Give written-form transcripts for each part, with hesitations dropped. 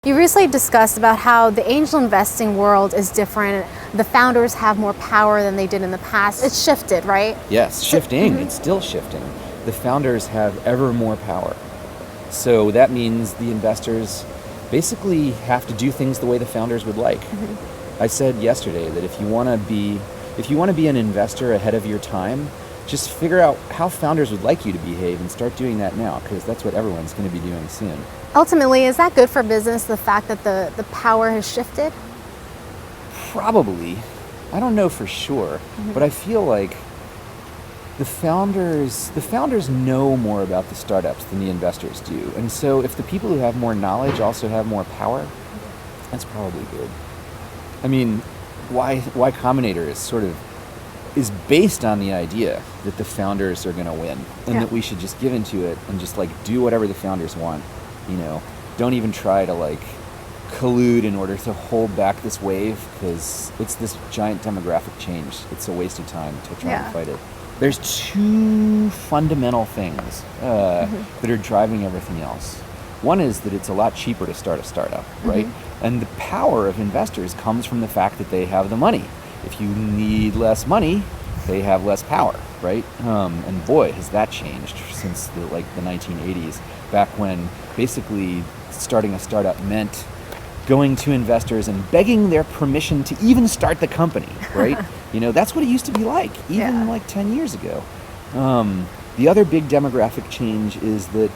You recently discussed about how the angel investing world is different. The founders have more power than they did in the past. It's shifted, right? Yes, shifting. It's still shifting. The founders have ever more power. So that means the investors basically have to do things the way the founders would like. I said yesterday that if you want to be an investor ahead of your time, just figure out how founders would like you to behave and start doing that now, because that's what everyone's going to be doing soon. Ultimately, is that good for business, the fact that the power has shifted? Probably. I don't know for sure, but I feel like the founders know more about the startups than the investors do. And so if the people who have more knowledge also have more power, that's probably good. I mean, why Combinator is based on the idea that the founders are going to win and that we should just give into it and just do whatever the founders want. Don't even try to collude in order to hold back this wave, because it's this giant demographic change. It's a waste of time to try and fight it. There's two fundamental things that are driving everything else. One is that it's a lot cheaper to start a startup, right? And the power of investors comes from the fact that they have the money. If you need less money, they have less power, right? And boy, has that changed since the 1980s, back when basically starting a startup meant going to investors and begging their permission to even start the company, right? That's what it used to be like, even 10 years ago. The other big demographic change is that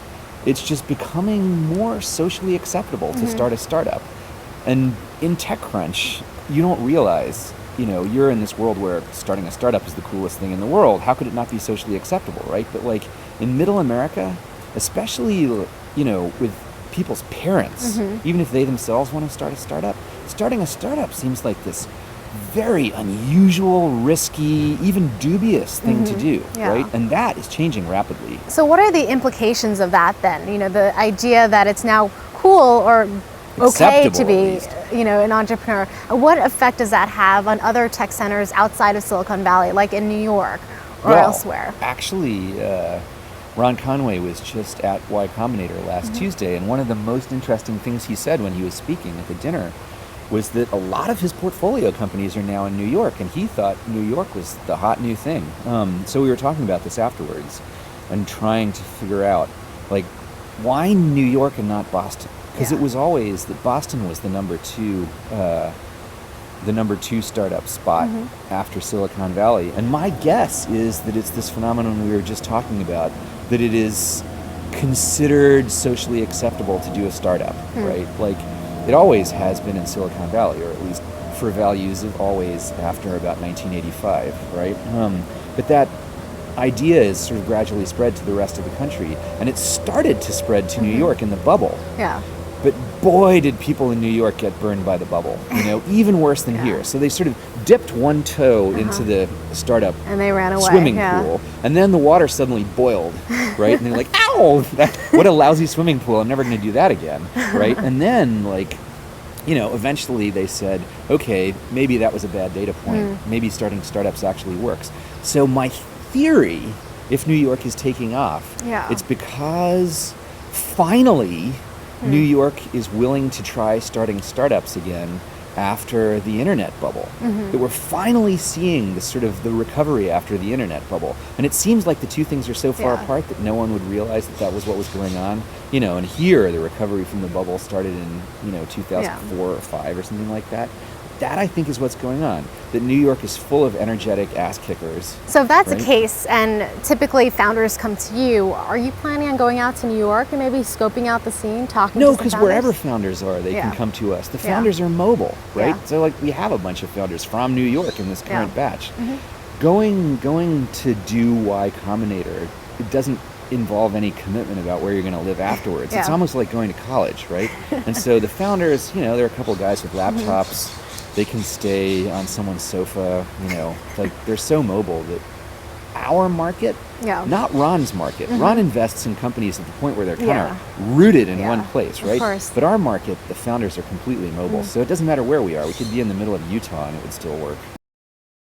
it's just becoming more socially acceptable to start a startup. And in TechCrunch, you don't realize, you're in this world where starting a startup is the coolest thing in the world. How could it not be socially acceptable, right? But in middle America, especially, with people's parents, even if they themselves want to start a startup, starting a startup seems like this very unusual, risky, even dubious thing to do, right? And that is changing rapidly. So what are the implications of that then? The idea that it's now cool or okay to be, an entrepreneur. What effect does that have on other tech centers outside of Silicon Valley, like in New York or elsewhere? Actually, Ron Conway was just at Y Combinator last Tuesday, and one of the most interesting things he said when he was speaking at the dinner was that a lot of his portfolio companies are now in New York, and he thought New York was the hot new thing. So we were talking about this afterwards and trying to figure out, why New York and not Boston? Because it was always that Boston was the number two startup spot after Silicon Valley. And my guess is that it's this phenomenon we were just talking about, that it is considered socially acceptable to do a startup, right? It always has been in Silicon Valley, or at least for values of always after about 1985, right? But that idea is sort of gradually spread to the rest of the country, and it started to spread to New York in the bubble. But boy, did people in New York get burned by the bubble, even worse than here. So they sort of dipped one toe into the startup and they ran away. Swimming pool, and then the water suddenly boiled, right? And they're like, ow, what a lousy swimming pool, I'm never going to do that again, right? And then, eventually they said, okay, maybe that was a bad data point. Maybe starting startups actually works. So my theory, if New York is taking off, it's because finally New York is willing to try starting startups again after the internet bubble. That we're finally seeing the recovery after the internet bubble. And it seems like the two things are so far apart that no one would realize that was what was going on. And here the recovery from the bubble started in 2004 or 5 or something like that. That, I think, is what's going on. That New York is full of energetic ass kickers. So if that's the case, and typically founders come to you, are you planning on going out to New York and maybe scoping out the scene, talking to some founders? No, because wherever founders are, they can come to us. The founders are mobile, right? So we have a bunch of founders from New York in this current batch. Going to do Y Combinator, it doesn't involve any commitment about where you're going to live afterwards. It's almost like going to college, right? And so the founders, there are a couple of guys with laptops. They can stay on someone's sofa, they're so mobile that our market, not Ron's market. Ron invests in companies at the point where they're kind of rooted in one place, right? Of course. But our market, the founders are completely mobile. So it doesn't matter where we are. We could be in the middle of Utah and it would still work.